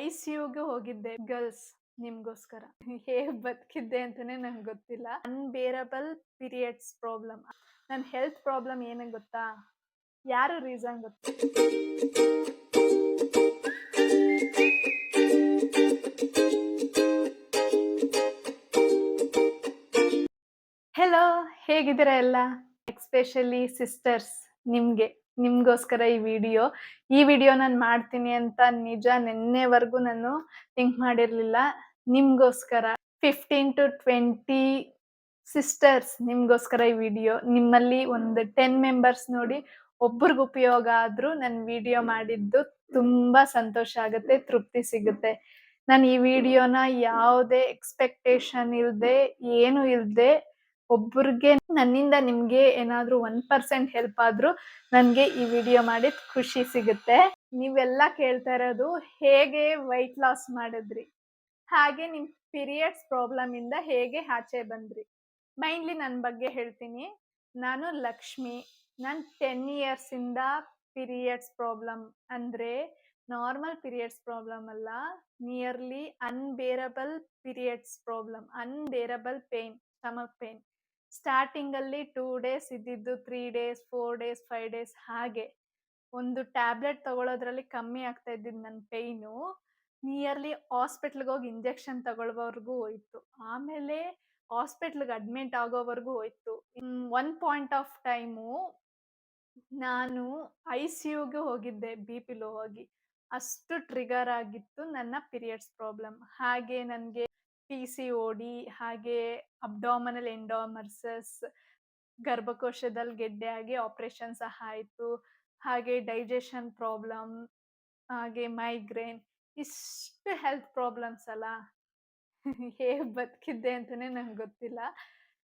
ICUಗೆ ಹೋಗಿದ್ದೆ ಗರ್ಲ್ಸ್ ನಿಮ್ಗೋಸ್ಕರ. ಹೇಗ್ ಬದುಕಿದ್ದೆ ಅಂತಾನೆ ನಂಗೆ ಗೊತ್ತಿಲ್ಲ. Unbearable periods problem. ನನ್ನ ಹೆಲ್ತ್ ಪ್ರಾಬ್ಲಮ್ ಏನಂತ ಗೊತ್ತಾ? ಯಾರು ರೀಸನ್ ಗೊತ್ತಾ? ಹೆಲೋ, ಹೇಗಿದ್ದೀರಾ ಎಲ್ಲ? ಎಸ್ಪೆಷಲಿ ಸಿಸ್ಟರ್ಸ್, ನಿಮ್ಗೋಸ್ಕರ ಈ ವಿಡಿಯೋ ನಾನು ಮಾಡ್ತೀನಿ ಅಂತ ನಿಜ ನಿನ್ನೆವರೆಗೂ ನಾನು ಥಿಂಕ್ ಮಾಡಿರ್ಲಿಲ್ಲ. ನಿಮ್ಗೋಸ್ಕರ 15 to 20 ಸಿಸ್ಟರ್ಸ್ ನಿಮ್ಗೋಸ್ಕರ ಈ ವಿಡಿಯೋ. ನಿಮ್ಮಲ್ಲಿ ಒಂದು 10 ಮೆಂಬರ್ಸ್ ನೋಡಿ ಒಬ್ರಿಗೆ ಉಪಯೋಗ ಆದ್ರೂ ನನ್ನ ವಿಡಿಯೋ ಮಾಡಿದ್ದು ತುಂಬಾ ಸಂತೋಷ ಆಗುತ್ತೆ, ತೃಪ್ತಿ ಸಿಗುತ್ತೆ. ನಾನು ಈ ವಿಡಿಯೋನ ಯಾವುದೇ ಎಕ್ಸ್ಪೆಕ್ಟೇಷನ್ ಇಲ್ದೆ, ಏನು ಇಲ್ದೆ, ಒಬ್ಬರಿಗೆ ನನ್ನಿಂದ ನಿಮ್ಗೆ ಏನಾದ್ರೂ 1% ಹೆಲ್ಪ್ ಆದ್ರೂ ನನ್ಗೆ ಈ ವಿಡಿಯೋ ಮಾಡಿದ್ ಖುಷಿ ಸಿಗುತ್ತೆ. ನೀವೆಲ್ಲ ಕೇಳ್ತಾ ಇರೋದು ಹೇಗೆ weight loss ಮಾಡಿದ್ರಿ, ಹಾಗೆ ನಿಮ್ ಪೀರಿಯಡ್ಸ್ ಪ್ರಾಬ್ಲಮ್ ಇಂದ ಹೇಗೆ ಆಚೆ ಬಂದ್ರಿ. ಮೈನ್ಲಿ ನನ್ನ ಬಗ್ಗೆ ಹೇಳ್ತೀನಿ. ನಾನು ಲಕ್ಷ್ಮಿ. ನಾನು 10 years ಇಂದ ಪೀರಿಯಡ್ಸ್ ಪ್ರಾಬ್ಲಮ್ ಅಂದ್ರೆ ನಾರ್ಮಲ್ ಪೀರಿಯಡ್ಸ್ ಪ್ರಾಬ್ಲಮ್ ಅಲ್ಲ, nearly unbearable periods problem, unbearable pain, stomach pain. Starting ಅಲ್ಲಿ 2 days ಇದ್ದಿದ್ದು 3 days, 4 days, 5 days ಹಾಗೆ ಒಂದು ಟ್ಯಾಬ್ಲೆಟ್ ತಗೊಳ್ಳೋದ್ರಲ್ಲಿ ಕಮ್ಮಿ ಆಗ್ತಾ ಇದ್ದಿದ್ದು ನನ್ನ ಪೇಯ್ನು ನಿಯರ್ಲಿ ಹಾಸ್ಪಿಟ್ಲ್ಗೆ ಹೋಗಿ ಇಂಜೆಕ್ಷನ್ ತಗೊಳ್ಳೋವರೆಗೂ ಹೋಯ್ತು. ಆಮೇಲೆ ಹಾಸ್ಪಿಟ್ಲ್ಗೆ ಅಡ್ಮಿಟ್ ಆಗೋವರೆಗೂ ಹೋಯ್ತು. ಒನ್ ಪಾಯಿಂಟ್ ಆಫ್ ಟೈಮು ನಾನು ICUಗೆ ಹೋಗಿದ್ದೆ BP ಲೋ ಆಗಿ. ಅಷ್ಟು ಟ್ರಿಗರ್ ಆಗಿತ್ತು ನನ್ನ ಪೀರಿಯಡ್ಸ್ ಪ್ರಾಬ್ಲಮ್. ಹಾಗೆ ನನಗೆ PCOD, ಹಾಗೆ ಅಬ್ಡಾಮಿನಲ್ ಎಂಡೋಮರ್ಸಸ್, ಗರ್ಭಕೋಶದಲ್ಲಿ ಗೆಡ್ಡೆ ಆಗಿ ಆಪರೇಷನ್ ಸಹ ಆಯಿತು. ಹಾಗೆ ಡೈಜೆಷನ್ ಪ್ರಾಬ್ಲಮ್, ಹಾಗೆ ಮೈಗ್ರೇನ್, ಇಷ್ಟು ಹೆಲ್ತ್ ಪ್ರಾಬ್ಲಮ್ಸ್ ಅಲ್ಲ. ಹೇಗೆ ಬದುಕಿದ್ದೆ ಅಂತಾನೆ ನಂಗೆ ಗೊತ್ತಿಲ್ಲ.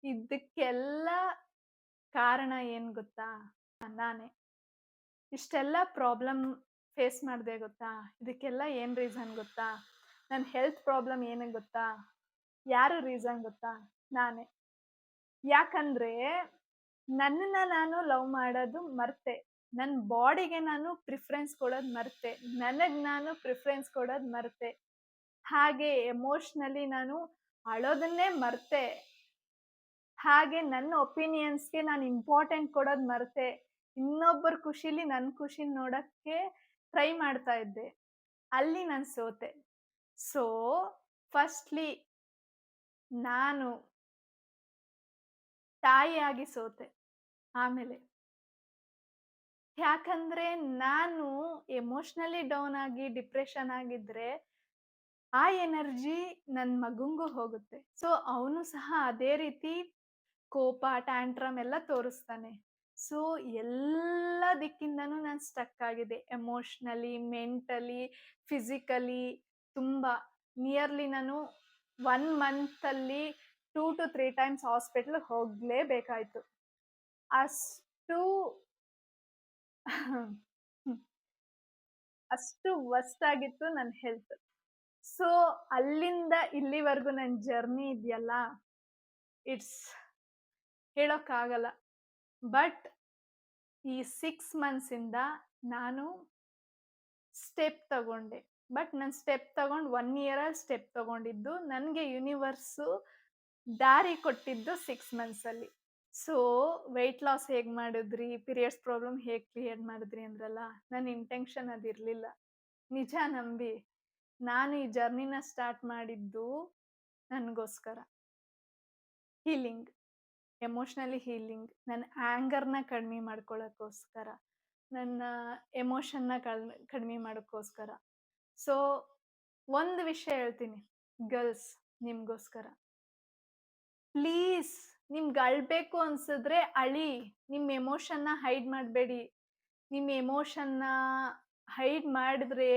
ಇದಕ್ಕೆಲ್ಲ ಕಾರಣ ಏನು ಗೊತ್ತಾ? ನಾನೇ. ಇಷ್ಟೆಲ್ಲ ಪ್ರಾಬ್ಲಮ್ ಫೇಸ್ ಮಾಡಿದೆ ಗೊತ್ತಾ? ಇದಕ್ಕೆಲ್ಲ ಏನು ರೀಸನ್ ಗೊತ್ತಾ? ನನ್ನ ಹೆಲ್ತ್ ಪ್ರಾಬ್ಲಮ್ ಏನಕ್ಕೆ ಗೊತ್ತಾ? ಯಾರು ರೀಸನ್ ಗೊತ್ತಾ? ನಾನೇ. ಯಾಕಂದ್ರೆ ನನ್ನನ್ನ ನಾನು ಲವ್ ಮಾಡೋದು ಮರ್ತೆ, ನನ್ನ ಬಾಡಿಗೆ ನಾನು ಪ್ರಿಫರೆನ್ಸ್ ಕೊಡೋದು ಮರ್ತೆ, ನನಗೆ ನಾನು ಪ್ರಿಫರೆನ್ಸ್ ಕೊಡೋದು ಮರ್ತೆ. ಹಾಗೆ ಎಮೋಷ್ನಲಿ ನಾನು ಅಳೋದನ್ನೇ ಮರ್ತೆ. ಹಾಗೆ ನನ್ನ ಒಪಿನಿಯನ್ಸ್ಗೆ ನಾನು ಇಂಪಾರ್ಟೆಂಟ್ ಕೊಡೋದು ಮರ್ತೆ. ಇನ್ನೊಬ್ಬರ ಖುಷಿಲಿ ನನ್ನ ಖುಷಿ ನೋಡಕ್ಕೆ ಟ್ರೈ ಮಾಡ್ತಾ ಇದ್ದೆ. ಅಲ್ಲಿ ನಾನು ಸೋತೆ. ಸೊ ಫಸ್ಟ್ಲಿ ನಾನು ತಾಯಿಯಾಗಿ ಸೋತೆ. ಆಮೇಲೆ ಯಾಕಂದ್ರೆ ನಾನು ಎಮೋಷ್ನಲಿ ಡೌನ್ ಆಗಿ ಡಿಪ್ರೆಷನ್ ಆಗಿದ್ರೆ ಆ ಎನರ್ಜಿ ನನ್ನ ಮಗುಂಗೂ ಹೋಗುತ್ತೆ. ಸೊ ಅವನು ಸಹ ಅದೇ ರೀತಿ ಕೋಪ, ಟ್ಯಾಂಟ್ರಮ್ ಎಲ್ಲ ತೋರಿಸ್ತಾನೆ. ಸೊ ಎಲ್ಲ ದಿಕ್ಕಿಂದನೂ ನಾನು ಸ್ಟಕ್ ಆಗಿದೆ. ಎಮೋಷ್ನಲಿ, ಮೆಂಟಲಿ, ಫಿಸಿಕಲಿ ತುಂಬಾ. ನಿಯರ್ಲಿ ನಾನು 1 ಮಂತಲ್ಲಿ 2 to 3 times ಹಾಸ್ಪಿಟ್ಲ್ ಹೋಗ್ಲೇಬೇಕಾಯ್ತು. ಅಷ್ಟು ಅಷ್ಟು ವರ್ಸ್ಟ್ ಆಗಿತ್ತು ನನ್ನ ಹೆಲ್ತ್. ಸೊ ಅಲ್ಲಿಂದ ಇಲ್ಲಿವರೆಗೂ ನನ್ನ ಜರ್ನಿ ಇದೆಯಲ್ಲ, ಇಟ್ಸ್ ಹೇಳೋಕ್ಕಾಗಲ್ಲ. ಬಟ್ ಈ 6 months ಇಂದ ನಾನು ಸ್ಟೆಪ್ ತಗೊಂಡೆ. ಬಟ್ ನಾನು ಸ್ಟೆಪ್ ತಗೊಂಡು 1 year ಅಲ್ಲಿ ಸ್ಟೆಪ್ ತಗೊಂಡಿದ್ದು. ನನಗೆ ಯೂನಿವರ್ಸು ದಾರಿ ಕೊಟ್ಟಿದ್ದು 6 months ಅಲ್ಲಿ. ಸೊ ವೆಯ್ಟ್ ಲಾಸ್ ಹೇಗೆ ಮಾಡಿದ್ರಿ, ಪೀರಿಯಡ್ಸ್ ಪ್ರಾಬ್ಲಮ್ ಹೇಗೆ ಕ್ಲಿಯರ್ ಮಾಡಿದ್ರಿ ಅಂದ್ರಲ್ಲ, ನನ್ನ ಇಂಟೆನ್ಷನ್ ಅದಿರಲಿಲ್ಲ. ನಿಜ ನಂಬಿ. ನಾನು ಈ ಜರ್ನಿನ ಸ್ಟಾರ್ಟ್ ಮಾಡಿದ್ದು ನನಗೋಸ್ಕರ. ಹೀಲಿಂಗ್, ಎಮೋಷ್ನಲಿ ಹೀಲಿಂಗ್, ನನ್ನ ಆ್ಯಂಗರ್ನ ಕಡಿಮೆ ಮಾಡ್ಕೊಳ್ಳೋಕ್ಕೋಸ್ಕರ, ನನ್ನ ಎಮೋಷನ್ನ ಕಡಿಮೆ ಮಾಡೋಕ್ಕೋಸ್ಕರ. ಸೊ ಒಂದು ವಿಷಯ ಹೇಳ್ತೀನಿ ಗರ್ಲ್ಸ್ ನಿಮ್ಗೋಸ್ಕರ. ಪ್ಲೀಸ್, ನಿಮ್ಗೆ ಅಳ್ಬೇಕು ಅನ್ಸಿದ್ರೆ ಅಳಿ. ನಿಮ್ಮ ಎಮೋಷನ್ನ ಹೈಡ್ ಮಾಡಬೇಡಿ. ನಿಮ್ಮ ಎಮೋಷನ್ನ ಹೈಡ್ ಮಾಡಿದ್ರೆ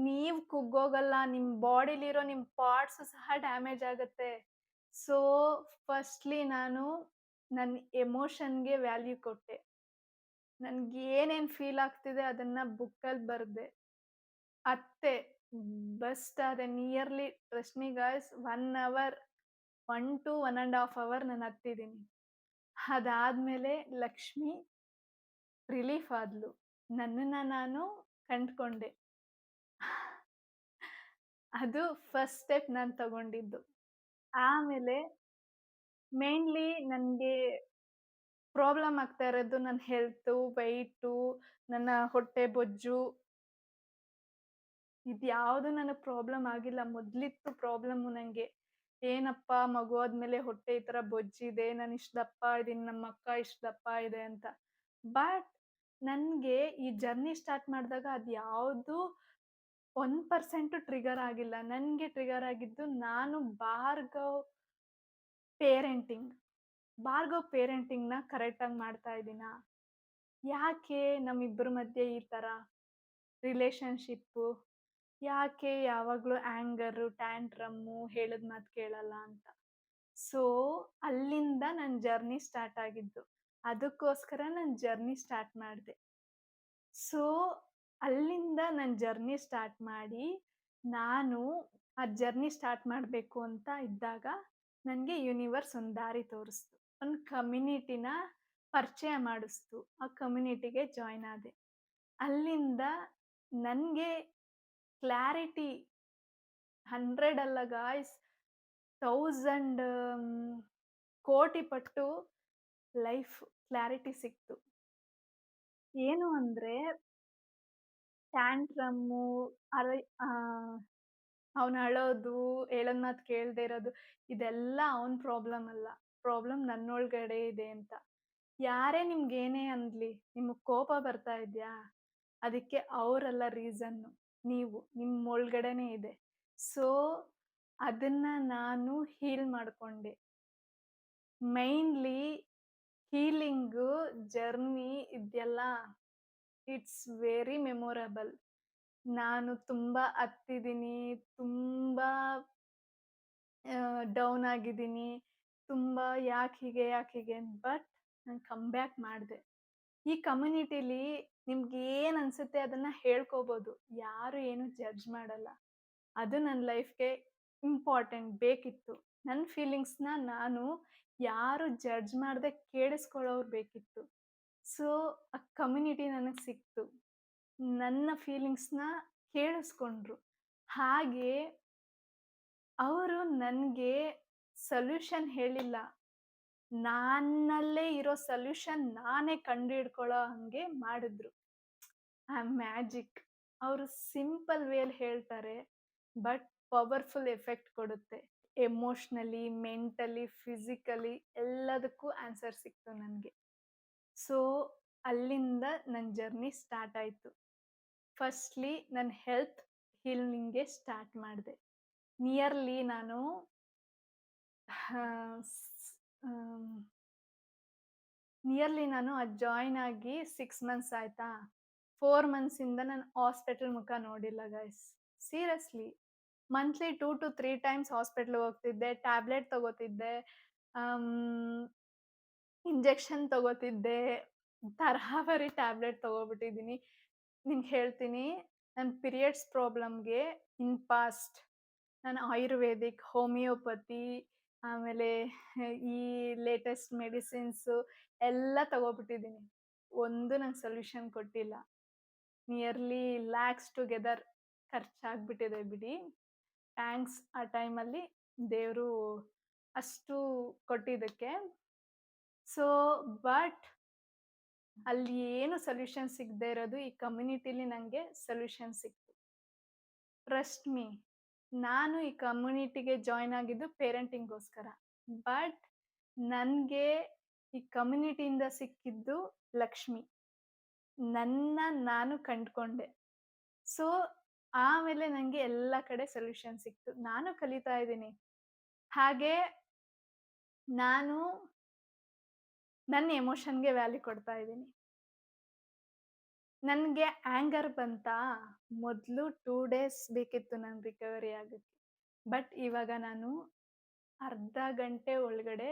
ನೀವು ಕುಗ್ಗೋಗಲ್ಲ, ನಿಮ್ಮ ಬಾಡಿಲಿರೋ ನಿಮ್ಮ ಪಾರ್ಟ್ಸ್ ಸಹ ಡ್ಯಾಮೇಜ್ ಆಗುತ್ತೆ. ಸೊ ಫಸ್ಟ್ಲಿ ನಾನು ನನ್ನ ಎಮೋಷನ್ಗೆ ವ್ಯಾಲ್ಯೂ ಕೊಟ್ಟೆ. ನನ್ಗೆ ಏನೇನು ಫೀಲ್ ಆಗ್ತಿದೆ ಅದನ್ನ ಬುಕ್ಕಲ್ಲಿ ಬರೆದೆ. ಅತ್ತೆ ಬೆಸ್ಟ್ ಆದೆ. Nearly trust me guys 1 hour, 1 to 1.5 hour ನಾನು ಹತ್ತಿದ್ದೀನಿ. ಅದಾದ್ಮೇಲೆ ಲಕ್ಷ್ಮಿ ರಿಲೀಫ್ ಆದ್ಲು. ನನ್ನನ್ನ ನಾನು ಕಂಡ್ಕೊಂಡೆ. ಅದು ಫಸ್ಟ್ ಸ್ಟೆಪ್ ನಾನ್ ತಗೊಂಡಿದ್ದು. ಆಮೇಲೆ ಮೇನ್ಲಿ ನನ್ಗೆ ಪ್ರಾಬ್ಲಮ್ ಆಗ್ತಾ ಇರೋದು ನನ್ನ ಹೆಲ್ತು, ವೆಯ್ಟು, ನನ್ನ ಹೊಟ್ಟೆ ಬೊಜ್ಜು ಇದ್ಯಾವುದು ನನಗ್ ಪ್ರಾಬ್ಲಮ್ ಆಗಿಲ್ಲ. ಮೊದ್ಲಿತ್ತು ಪ್ರಾಬ್ಲಮ್ಮು ನಂಗೆ. ಏನಪ್ಪಾ ಮಗು ಆದ್ಮೇಲೆ ಹೊಟ್ಟೆ ಈ ತರ ಬೊಜ್ಜಿದೆ, ನಾನ್ ಇಷ್ಟ್ ದಪ್ಪ ಇದೀನಿ, ನಮ್ಮಕ್ಕ ಇಷ್ಟ್ ದಪ್ಪ ಇದೆ ಅಂತ. ಬಟ್ ನನ್ಗೆ ಈ ಜರ್ನಿ ಸ್ಟಾರ್ಟ್ ಮಾಡ್ದಾಗ ಅದ್ಯಾವ್ದು 1% ಟ್ರಿಗರ್ ಆಗಿಲ್ಲ. ನನ್ಗೆ ಟ್ರಿಗರ್ ಆಗಿದ್ದು ನಾನು ಪೇರೆಂಟಿಂಗ್. ಭಾರ್ಗವ್ ಪೇರೆಂಟಿಂಗ್‌ನ ಕರೆಕ್ಟಾಗಿ ಮಾಡ್ತಾ ಇದೀನಾ? ಯಾಕೆ ನಮ್ಮಿಬ್ಬರ ಮಧ್ಯೆ ಈ ತರ ರಿಲೇಶನ್‌ಶಿಪ್ಪು? ಯಾಕೆ ಯಾವಾಗ್ಲೂ ಆಂಗರು, ಟ್ಯಾಂಟ್ರಮ್ಮು, ಹೇಳಿದ ಮಾತ್ ಕೇಳಲ್ಲ ಅಂತ. ಸೊ, ಅಲ್ಲಿಂದ ನನ್ ಜರ್ನಿ ಸ್ಟಾರ್ಟ್ ಆಗಿದ್ದು. ಅದಕ್ಕೋಸ್ಕರ ನಾನ್ ಜರ್ನಿ ಸ್ಟಾರ್ಟ್ ಮಾಡ್ದೆ. ಸೊ, ಅಲ್ಲಿಂದ ನನ್ ಜರ್ನಿ ಸ್ಟಾರ್ಟ್ ಮಾಡಿ, ನಾನು ಆ ಜರ್ನಿ ಸ್ಟಾರ್ಟ್ ಮಾಡ್ಬೇಕು ಅಂತ ಇದ್ದಾಗ, ನನ್ಗೆ ಯೂನಿವರ್ಸ್ ಒಂದ್ ದಾರಿ ತೋರಿಸ್ತು. ಒಂದ್ ಕಮ್ಯುನಿಟಿನ ಪರಿಚಯ ಮಾಡಿಸ್ತು. ಆ ಕಮ್ಯುನಿಟಿಗೆ ಜಾಯಿನ್ ಆದೆ. ಅಲ್ಲಿಂದ ನನ್ಗೆ ಕ್ಲಾರಿಟಿ 100 ಅಲ್ಲ ಗಾಯ್ಸ್ 1000 ಕೋಟಿ ಪಟ್ಟು ಲೈಫ್ ಕ್ಲಾರಿಟಿ ಸಿಕ್ತು. ಏನು ಅಂದ್ರೆ ಟ್ಯಾಂಟ್ರಮ್ಮು ಅರೆ ಅವ್ನು ಅಳೋದು, ಹೇಳೋದ್ ಮಾತ್ ಕೇಳ್ದೇ ಇರೋದು, ಇದೆಲ್ಲ ಅವ್ನ್ ಪ್ರಾಬ್ಲಮ್ ಅಲ್ಲ. ಪ್ರಾಬ್ಲಮ್ ನನ್ನೊಳಗಡೆ ಇದೆ ಅಂತ. ಯಾರೇ ನಿಮ್ಗೇನೇ ಅನ್ಲಿ, ನಿಮ್ಗ್ ಕೋಪ ಬರ್ತಾ ಇದ್ಯಾ? ಅದಕ್ಕೆ ಅವ್ರಲ್ಲ ರೀಸನ್ನು. ನೀವು. ನಿಮ್ಮೊಳಗಡೆನೇ ಇದೆ. ಸೊ, ಅದನ್ನ ನಾನು ಹೀಲ್ ಮಾಡ್ಕೊಂಡೆ. ಮೈನ್ಲಿ ಹೀಲಿಂಗು ಜರ್ನಿ ಇದೆಯಲ್ಲ, ಇಟ್ಸ್ ವೆರಿ ಮೆಮೊರೇಬಲ್. ನಾನು ತುಂಬಾ ಹತ್ತಿದೀನಿ, ತುಂಬಾ ಡೌನ್ ಆಗಿದ್ದೀನಿ. ತುಂಬಾ ಯಾಕ್ ಹೀಗೆ ಅಂತ ಬಟ್ ನಾನ್ ಕಮ್ ಬ್ಯಾಕ್ ಮಾಡ್ದೆ. ಈ ಕಮ್ಯುನಿಟಿಲಿ ನಿಮ್ಗೇನ್ ಅನ್ಸುತ್ತೆ ಅದನ್ನ ಹೇಳ್ಕೋಬೋದು. ಯಾರು ಏನು ಜಡ್ಜ್ ಮಾಡಲ್ಲ. ಅದು ನನ್ ಲೈಫ್‌ಗೆ ಇಂಪಾರ್ಟೆಂಟ್ ಬೇಕಿತ್ತು. ನನ್ ಫೀಲಿಂಗ್ಸ್‌ನ ನಾನು ಯಾರು ಜಡ್ಜ್ ಮಾಡ್ದೆ ಕೇಳಿಸ್ಕೊಳ್ಳೋರು ಬೇಕಿತ್ತು. ಸೊ, ಆ ಕಮ್ಯುನಿಟಿ ನನಗ್ ಸಿಕ್ತು. ನನ್ನ ಫೀಲಿಂಗ್ಸ್‌ನ ಕೇಳಿಸ್ಕೊಂಡ್ರು. ಹಾಗೆ ಅವರು ನನ್ಗೆ ಸೊಲ್ಯೂಷನ್ ಹೇಳಿಲ್ಲ. ನನ್ನಲ್ಲೇ ಇರೋ ಸೊಲ್ಯೂಷನ್ ನಾನೇ ಕಂಡುಹಿಡ್ಕೊಳ್ಳೋ ಹಂಗೆ ಮಾಡಿದ್ರು. ಆ ಮ್ಯಾಜಿಕ್. ಅವರು ಸಿಂಪಲ್ ವೇಲ್ ಹೇಳ್ತಾರೆ. ಬಟ್ ಪವರ್‌ಫುಲ್ ಎಫೆಕ್ಟ್ ಕೊಡುತ್ತೆ. ಎಮೋಷನಲಿ, ಮೆಂಟಲಿ, ಫಿಸಿಕಲಿ ಎಲ್ಲದಕ್ಕೂ ಆನ್ಸರ್ ಸಿಕ್ತು ನನ್ಗೆ. ಸೊ, ಅಲ್ಲಿಂದ ನನ್ ಜರ್ನಿ ಸ್ಟಾರ್ಟ್ ಆಯ್ತು. ಫಸ್ಟ್‌ಲಿ ನನ್ ಹೆಲ್ತ್ ಹೀಲಿಂಗ್ಗೆ ಸ್ಟಾರ್ಟ್ ಮಾಡ್ದೆ. ನಿಯರ್ಲಿ ನಾನು ಆಹ್, ಸ್ ಆಹ್, ನಿಯರ್ಲಿ ನಾನು ಜಾಯಿನ್ ಆಗಿ 6 ಮಂತ್ಸ್ ಆಯ್ತಾ? 4 ಮಂತ್ಸಿಂದ ನಾನು ಹಾಸ್ಪಿಟಲ್ ಮುಖ ನೋಡಿಲ್ಲ ಗೈಸ್. ಸೀರಿಯಸ್ಲಿ. ಮಂತ್ಲಿ 2-3 ಟೈಮ್ಸ್ ಹಾಸ್ಪಿಟ್ಲ್‌ಗೆ ಹೋಗ್ತಿದ್ದೆ, ಟ್ಯಾಬ್ಲೆಟ್ ತಗೋತಿದ್ದೆ, ಆಮ್, ಇಂಜೆಕ್ಷನ್ ತಗೋತಿದ್ದೆ, ತರಹೇವಾರಿ ಟ್ಯಾಬ್ಲೆಟ್ ತಗೋಬಿಟ್ಟಿದೀನಿ. ನಿಮ್ಗ್ ಹೇಳ್ತೀನಿ, ನನ್ ಪೀರಿಯಡ್ಸ್ ಪ್ರಾಬ್ಲಮ್‌ಗೆ ಇನ್ ಪಾಸ್ಟ್ ನಾನು ಆಯುರ್ವೇದಿಕ್, ಹೋಮಿಯೋಪತಿ ಆಮೇಲೆ ಈ ಲೇಟೆಸ್ಟ್ ಮೆಡಿಸಿನ್ಸು ಎಲ್ಲ ತಗೋಬಿಟ್ಟಿದೀನಿ. ಒಂದು ನಂಗ್ ಸೊಲ್ಯೂಷನ್ ಕೊಟ್ಟಿಲ್ಲ. ನಿಯರ್ಲಿ ಲ್ಯಾಕ್ಸ್ ಟುಗೆದರ್ ಖರ್ಚಾಗ್ಬಿಟ್ಟಿದೆ ಬಿಡಿ. ಥ್ಯಾಂಕ್ಸ್ ಆ ಟೈಮಲ್ಲಿ ದೇವ್ರು ಅಷ್ಟು ಕೊಟ್ಟಿದ್ದಕ್ಕೆ. ಸೊ, ಬಟ್ ಅಲ್ಲಿ ಏನು ಸೊಲ್ಯೂಷನ್ ಸಿಗದೆ ಇರೋದು ಈ ಕಮ್ಯುನಿಟಿಲಿ ನಂಗೆ ಸೊಲ್ಯೂಷನ್ ಸಿಕ್ತು. Trust me. ನಾನು ಈ ಕಮ್ಯುನಿಟಿಗೆ ಜಾಯಿನ್ ಆಗಿದ್ದು ಪೇರೆಂಟಿಂಗ್‌ಗೋಸ್ಕರ. ಬಟ್ ನನ್ಗೆ ಈ ಕಮ್ಯುನಿಟಿಯಿಂದ ಸಿಕ್ಕಿದ್ದು ಲಕ್ಷ್ಮಿ. ನನ್ನ ನಾನು ಕಂಡ್ಕೊಂಡೆ. ಸೊ, ಆಮೇಲೆ ನಂಗೆ ಎಲ್ಲ ಕಡೆ ಸೊಲ್ಯೂಷನ್ ಸಿಕ್ತು. ನಾನು ಕಲಿತಾ ಇದೀನಿ. ಹಾಗೆ ನಾನು ನನ್ನ ಎಮೋಷನ್‌ಗೆ ವ್ಯಾಲ್ಯೂ ಕೊಡ್ತಾ ಇದೀನಿ. ನನ್ಗೆ ಆಂಗರ್ ಬಂತಾ? ಮೊದ್ಲು 2 ಡೇಸ್ ಬೇಕಿತ್ತು ನಂಗ್ ರಿಕವರಿ ಆಗಕ್ಕೆ. ಬಟ್ ಇವಾಗ ನಾನು ಅರ್ಧ ಗಂಟೆ ಒಳಗಡೆ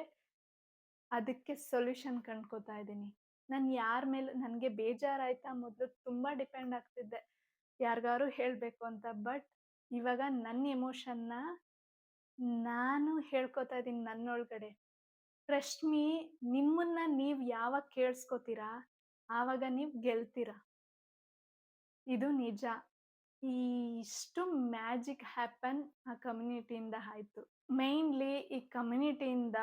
ಅದಕ್ಕೆ ಸೊಲ್ಯೂಷನ್ ಕಂಡ್ಕೋತಾ ಇದೀನಿ. ನಾನ್ ಯಾರ್ ಮೇಲೂ ನನ್ಗೆ ಬೇಜಾರಾಯ್ತಾ ಮೊದ್ಲು ತುಂಬಾ ಡಿಪೆಂಡ್ ಆಗ್ತಿದ್ದೆ. ಯಾರ್ಗಾರು ಹೇಳ್ಬೇಕು ಅಂತ. ಬಟ್ ಇವಾಗ ನನ್ ಎಮೋಷನ್‌ನ ನಾನು ಹೇಳ್ಕೊತಾ ಇದೀನಿ ನನ್ನೊಳಗಡೆ. ಟ್ರಸ್ಟ್ ಮೀ ನಿಮ್ಮನ್ನ ನೀವ್ ಯಾವಾಗ ಕೇಳಿಸ್ಕೊತೀರಾ, ಆವಾಗ ನೀವ್ ಗೆಲ್ತೀರಾ. ಇದು ನಿಜ. ಈ ಇಷ್ಟು ಮ್ಯಾಜಿಕ್ ಹ್ಯಾಪನ್ ಆ ಕಮ್ಯುನಿಟಿಯಿಂದ ಆಯ್ತು. ಮೇನ್ಲಿ ಈ ಕಮ್ಯುನಿಟಿಯಿಂದ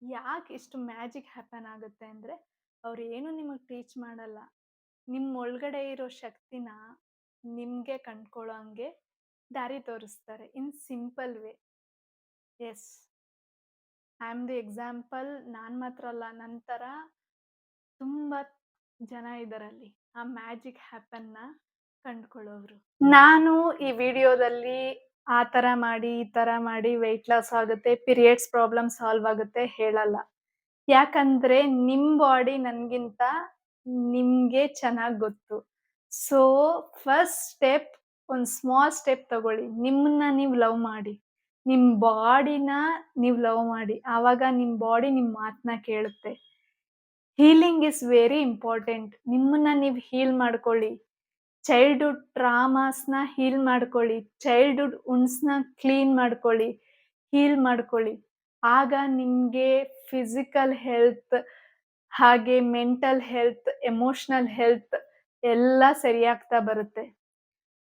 ಯಾಕೆ ಇಷ್ಟು ಮ್ಯಾಜಿಕ್ ಹ್ಯಾಪನ್ ಆಗುತ್ತೆ ಅಂದ್ರೆ, ಅವ್ರೇನು ನಿಮಗ್ ಟೀಚ್ ಮಾಡಲ್ಲ. ನಿಮ್ ಒಳಗಡೆ ಇರೋ ಶಕ್ತಿನ ನಿಮ್ಗೆ ಕಂಡ್ಕೊಳ್ಳೋ ಹಂಗೆ ದಾರಿ ತೋರಿಸ್ತಾರೆ in simple way. Yes, I am the example. ನಾನ್ ಮಾತ್ರ ಅಲ್ಲ, ನನ್ ತರ ತುಂಬಾ ಜನ ಇದಾರಲ್ಲಿ ಆ ಮ್ಯಾಜಿಕ್ ಹ್ಯಾಪನ್ನ ಕಂಡ್ಕೊಳ್ಳೋರು. ನಾನು ಈ ವಿಡಿಯೋದಲ್ಲಿ ಆ ತರ ಮಾಡಿ, ಈ ತರ ಮಾಡಿ ವೆಯ್ಟ್ ಲಾಸ್ ಆಗುತ್ತೆ, ಪೀರಿಯಡ್ಸ್ ಪ್ರಾಬ್ಲಮ್ ಸಾಲ್ವ್ ಆಗುತ್ತೆ ಹೇಳಲ್ಲ. ಯಾಕಂದ್ರೆ ನಿಮ್ ಬಾಡಿ ನನ್ಗಿಂತ ನಿಮ್ಗೆ ಚೆನ್ನಾಗ್ ಗೊತ್ತು. ಸೊ ಫಸ್ಟ್ ಸ್ಟೆಪ್, ಒಂದ್ ಸ್ಮಾಲ್ ಸ್ಟೆಪ್ ತಗೊಳ್ಳಿ. ನಿಮ್ಮನ್ನ ನೀವ್ ಲವ್ ಮಾಡಿ. ನಿಮ್ ಬಾಡಿನ ನೀವ್ ಲವ್ ಮಾಡಿ. ಆವಾಗ ನಿಮ್ ಬಾಡಿ ನಿಮ್ ಮಾತ್ನ ಕೇಳುತ್ತೆ. Healing is very important. ನಿಮ್ಮನ್ನ ನೀವ್ ಹೀಲ್ ಮಾಡ್ಕೊಳ್ಳಿ. ಚೈಲ್ಡ್‌ಹುಡ್ ಟ್ರಾಮಾಸ್‌ನ ಹೀಲ್ ಮಾಡ್ಕೊಳ್ಳಿ. ಚೈಲ್ಡ್‌ಹುಡ್ ವುಂಡ್ಸ್‌ನ ಕ್ಲೀನ್ ಮಾಡ್ಕೊಳ್ಳಿ. ಹೀಲ್ ಮಾಡ್ಕೊಳ್ಳಿ. ಆಗ ನಿಮ್ಗೆ ಫಿಸಿಕಲ್ ಹೆಲ್ತ್, ಹಾಗೆ ಮೆಂಟಲ್ ಹೆಲ್ತ್, ಎಮೋಷನಲ್ ಹೆಲ್ತ್ ಎಲ್ಲ ಸರಿಯಾಗ್ತಾ ಬರುತ್ತೆ.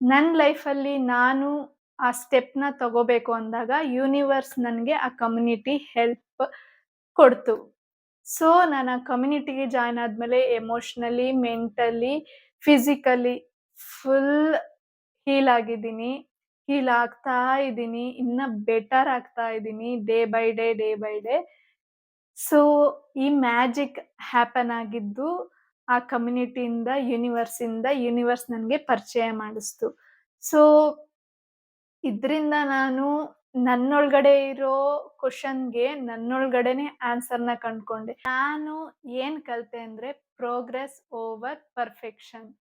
ನನ್ ಲೈಫಲ್ಲಿ ನಾನು ಆ ಸ್ಟೆಪ್‌ನ ತಗೋಬೇಕು ಅಂದಾಗ ಯೂನಿವರ್ಸ್ ನನ್ಗೆ ಆ ಕಮ್ಯುನಿಟಿ ಹೆಲ್ಪ್ ಕೊಡ್ತು. ಸೊ ನಾನು ಆ ಕಮ್ಯುನಿಟಿಗೆ ಜಾಯಿನ್ ಆದ್ಮೇಲೆ emotionally, mentally, physically full heal ಆಗಿದ್ದೀನಿ. ಹೀಲ್ ಆಗ್ತಾ ಇದ್ದೀನಿ. ಇನ್ನ ಬೆಟರ್ ಆಗ್ತಾ ಇದ್ದೀನಿ day by day, day by day. So ಈ ಮ್ಯಾಜಿಕ್ ಹ್ಯಾಪನ್ ಆಗಿದ್ದು ಆ ಕಮ್ಯುನಿಟಿಯಿಂದ, ಯೂನಿವರ್ಸ್ ನನ್ಗೆ ಪರಿಚಯ ಮಾಡಿಸ್ತು. ಸೊ ಇದ್ರಿಂದ ನಾನು ನನ್ನೊಳಗಡೆ ಇರೋ ಕ್ವೆಷನ್‌ಗೆ ನನ್ನೊಳಗಡೆನೆ ಆನ್ಸರ್‌ನ ಕಂಡ್ಕೊಂಡೆ. ನಾನು ಏನ್ ಕಲ್ತೆ ಅಂದ್ರೆ ಪ್ರೋಗ್ರೆಸ್ ಓವರ್ ಪರ್ಫೆಕ್ಷನ್.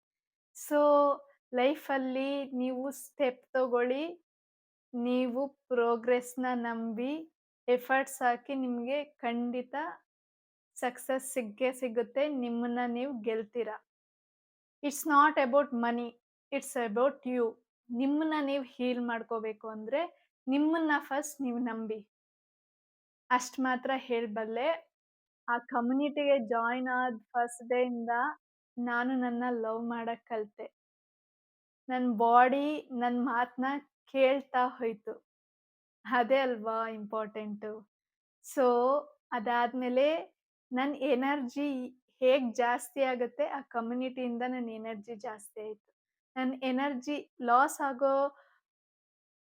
ಸೊ ಲೈಫಲ್ಲಿ ನೀವು ಸ್ಟೆಪ್ ತಗೊಳ್ಳಿ. ನೀವು ಪ್ರೋಗ್ರೆಸ್‌ನ ನಂಬಿ ಎಫರ್ಟ್ಸ್ ಹಾಕಿ ನಿಮ್ಗೆ ಖಂಡಿತ ಸಕ್ಸಸ್ ಸಿಕ್ಕೇ ಸಿಗುತ್ತೆ. ನಿಮ್ಮನ್ನ ನೀವು ಗೆಲ್ತೀರಾ. It's not about money, it's about you. ನಿಮ್ಮನ್ನ ನೀವು ಹೀಲ್ ಮಾಡ್ಕೋಬೇಕು ಅಂದ್ರೆ ನಿಮ್ಮನ್ನ ಫಸ್ಟ್ ನೀವು ನಂಬಿ. ಅಷ್ಟ್ ಮಾತ್ರ ಹೇಳ್ಬಲ್ಲೆ. ಆ ಕಮ್ಯುನಿಟಿಗೆ ಜಾಯಿನ್ ಆದ್ ಫಸ್ಟ್ ಡೇ ಇಂದ ನಾನು ನನ್ನ ಲವ್ ಮಾಡಕ್ ಕಲ್ತೆ. ನನ್ ಬಾಡಿ ನನ್ ಮಾತ್ನ ಕೇಳ್ತಾ ಹೋಯ್ತು. ಅದೇ ಅಲ್ವಾ ಇಂಪಾರ್ಟೆಂಟು. ಸೊ ಅದಾದ್ಮೇಲೆ ನನ್ ಎನರ್ಜಿ ಹೇಗ್ ಜಾಸ್ತಿ ಆಗುತ್ತೆ, ಆ ಕಮ್ಯುನಿಟಿಯಿಂದ ನನ್ ಎನರ್ಜಿ ಜಾಸ್ತಿ ಆಯ್ತು. ನನ್ ಎನರ್ಜಿ ಲಾಸ್ ಆಗೋ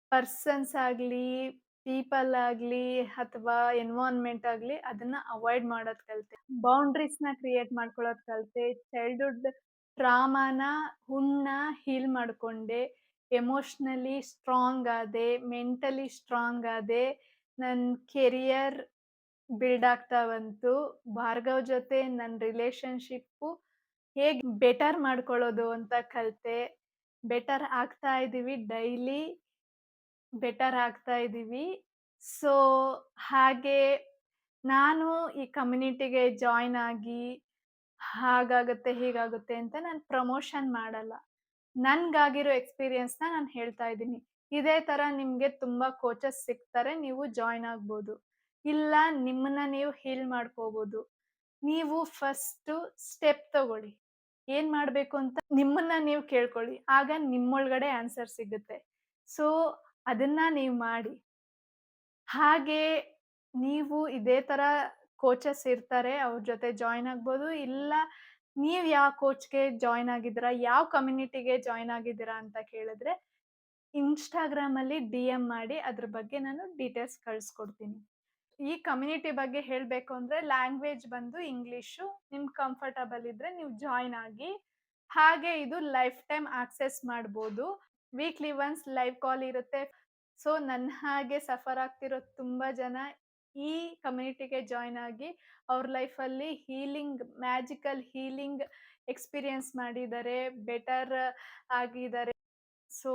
ಪರ್ಸನ್ಸ್ ಆಗ್ಲಿ, ಪೀಪಲ್ ಆಗ್ಲಿ ಅಥವಾ ಎನ್ವೈರನ್ಮೆಂಟ್ ಆಗ್ಲಿ ಅದನ್ನ ಅವಾಯ್ಡ್ ಮಾಡೋದ್ ಕಲ್ತೆ. ಬೌಂಡರೀಸ್‌ನ ಕ್ರಿಯೇಟ್ ಮಾಡ್ಕೊಳ್ಳೋದ್ ಕಲ್ತೆ. ಚೈಲ್ಡ್‌ಹುಡ್ ಟ್ರಾಮಾನ, ಹುಣ್ಣ ಹೀಲ್ ಮಾಡ್ಕೊಂಡೆ. ಎಮೋಷನಲಿ ಸ್ಟ್ರಾಂಗ್ ಆದೆ. ಮೆಂಟಲಿ ಸ್ಟ್ರಾಂಗ್ ಆದೆ. ನನ್ ಕೆರಿಯರ್ ಬಿಲ್ಡ್ ಆಗ್ತಾ ಬಂತು. ಭಾರ್ಗವ್ ಜೊತೆ ನನ್ ರಿಲೇಶನ್‌ಶಿಪ್ಪು ಹೇಗ್ ಬೆಟರ್ ಮಾಡ್ಕೊಳ್ಳೋದು ಅಂತ ಕಲ್ತೆ. ಬೆಟರ್ ಆಗ್ತಾ ಇದೀವಿ. ಡೈಲಿ ಬೆಟರ್ ಆಗ್ತಾ ಇದೀವಿ. ಸೊ ಹಾಗೆ ನಾನು ಈ ಕಮ್ಯುನಿಟಿಗೆ ಜಾಯಿನ್ ಆಗಿ ಹಾಗಾಗುತ್ತೆ, ಹೀಗಾಗುತ್ತೆ ಅಂತ ನಾನ್ ಪ್ರಮೋಷನ್ ಮಾಡಲ್ಲ. ನನ್ಗಾಗಿರೋ ಎಕ್ಸ್‌ಪೀರಿಯನ್ಸ್‌ನ ನಾನ್ ಹೇಳ್ತಾ ಇದ್ದೀನಿ. ಇದೇ ತರ ನಿಮ್ಗೆ ತುಂಬಾ ಕೋಚಸ್ ಸಿಗ್ತಾರೆ. ನೀವು ಜಾಯಿನ್ ಆಗ್ಬೋದು. ಇಲ್ಲ ನಿಮ್ಮನ್ನ ನೀವು ಹೀಲ್ ಮಾಡ್ಕೋಬೋದು. ನೀವು ಫಸ್ಟು ಸ್ಟೆಪ್ ತಗೊಳ್ಳಿ. ಏನ್ ಮಾಡ್ಬೇಕು ಅಂತ ನಿಮ್ಮನ್ನ ನೀವು ಕೇಳ್ಕೊಳ್ಳಿ. ಆಗ ನಿಮ್ಮೊಳಗಡೆ ಆನ್ಸರ್ ಸಿಗುತ್ತೆ. ಸೊ ಅದನ್ನ ನೀವ್ ಮಾಡಿ. ಹಾಗೆ ನೀವು ಇದೇ ತರ ಕೋಚಸ್ ಇರ್ತಾರೆ. ಅವ್ರ ಜೊತೆ ಜಾಯಿನ್ ಆಗ್ಬೋದು. ಇಲ್ಲ ನೀವ್ ಯಾವ ಕೋಚ್‌ಗೆ ಜಾಯಿನ್ ಆಗಿದ್ದೀರಾ? ಯಾವ ಕಮ್ಯುನಿಟಿಗೆ ಜಾಯಿನ್ ಆಗಿದ್ದೀರಾ ಅಂತ ಕೇಳಿದ್ರೆ ಇನ್‌ಸ್ಟಾಗ್ರಾಮಲ್ಲಿ ಡಿಎಂ ಮಾಡಿ ಅದ್ರ ಬಗ್ಗೆ ನಾನು ಡೀಟೇಲ್ಸ್ ಕಳ್ಸ್ಕೊಡ್ತೀನಿ. ಈ ಕಮ್ಯುನಿಟಿ ಬಗ್ಗೆ ಹೇಳ್ಬೇಕು ಅಂದ್ರೆ ಲ್ಯಾಂಗ್ವೇಜ್ ಬಂದು ಇಂಗ್ಲಿಷು. ನಿಮ್ಗ್ ಕಂಫರ್ಟಬಲ್ ಇದ್ರೆ ನೀವು ಜಾಯಿನ್ ಆಗಿ. ಹಾಗೆ ಇದು ಲೈಫ್ ಟೈಮ್ ಆಕ್ಸೆಸ್ ಮಾಡ್ಬೋದು. ವೀಕ್ಲಿ ಒನ್ಸ್ ಲೈವ್ ಕಾಲ್ ಇರುತ್ತೆ. ಸೊ ನನ್ನ ಹಾಗೆ ಸಫರ್ ಆಗ್ತಿರೋ ತುಂಬಾ ಜನ ಈ ಕಮ್ಯುನಿಟಿಗೆ ಜಾಯಿನ್ ಆಗಿ ಅವ್ರ ಲೈಫಲ್ಲಿ ಹೀಲಿಂಗ್, ಮ್ಯಾಜಿಕಲ್ ಹೀಲಿಂಗ್ ಎಕ್ಸ್‌ಪೀರಿಯನ್ಸ್ ಮಾಡಿದ್ದಾರೆ. ಬೆಟರ್ ಆಗಿದ್ದಾರೆ. ಸೊ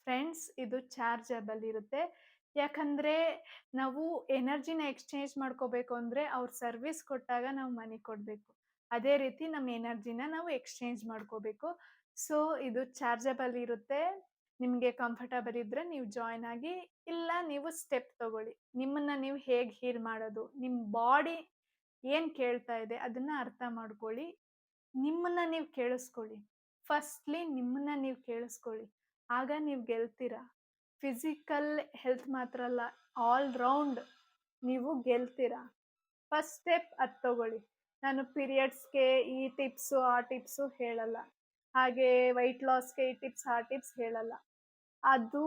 ಫ್ರೆಂಡ್ಸ್, ಇದು ಚಾರ್ಜಬಲ್ ಇರುತ್ತೆ. ಯಾಕಂದ್ರೆ ನಾವು ಎನರ್ಜಿನ ಎಕ್ಸ್‌ಚೇಂಜ್ ಮಾಡ್ಕೋಬೇಕು ಅಂದ್ರೆ ಅವ್ರು ಸರ್ವಿಸ್ ಕೊಟ್ಟಾಗ ನಾವು ಮನಿ ಕೊಡ್ಬೇಕು. ಅದೇ ರೀತಿ ನಮ್ಮ ಎನರ್ಜಿನ ನಾವು ಎಕ್ಸ್‌ಚೇಂಜ್ ಮಾಡ್ಕೋಬೇಕು. ಸೊ ಇದು ಚಾರ್ಜಬಲ್ ಇರುತ್ತೆ. ನಿಮ್ಗೆ ಕಂಫರ್ಟಬಲ್ ಇದ್ರೆ ನೀವು ಜಾಯಿನ್ ಆಗಿ. ಇಲ್ಲ ನೀವು ಸ್ಟೆಪ್ ತಗೊಳ್ಳಿ. ನಿಮ್ಮನ್ನ ನೀವು ಹೇಗ್ ಹೀಲ್ ಮಾಡೋದು, ನಿಮ್ ಬಾಡಿ ಏನ್ ಕೇಳ್ತಾ ಇದೆ ಅದನ್ನ ಅರ್ಥ ಮಾಡ್ಕೊಳ್ಳಿ. ನಿಮ್ಮನ್ನ ನೀವು ಕೇಳಿಸ್ಕೊಳ್ಳಿ. ಫಸ್ಟ್‌ಲಿ ನಿಮ್ಮನ್ನ ನೀವು ಕೇಳಿಸ್ಕೊಳ್ಳಿ. ಆಗ ನೀವು ಗೆಲ್ತೀರಾ. ಫಿಸಿಕಲ್ ಹೆಲ್ತ್ ಮಾತ್ರ ಅಲ್ಲ, ಆಲ್ ರೌಂಡ್ ನೀವು ಗೆಲ್ತೀರಾ. ಫಸ್ಟ್ ಸ್ಟೆಪ್ ಅದ್ ತಗೊಳ್ಳಿ. ನಾನು ಪೀರಿಯಡ್ಸ್‌ಗೆ ಈ ಟಿಪ್ಸು, ಆ ಟಿಪ್ಸು ಹೇಳಲ್ಲ. ಹಾಗೆ ವೈಟ್ ಲಾಸ್‌ಗೆ ಈ ಟಿಪ್ಸ್, ಆ ಟಿಪ್ಸ್ ಹೇಳಲ್ಲ. ಅದು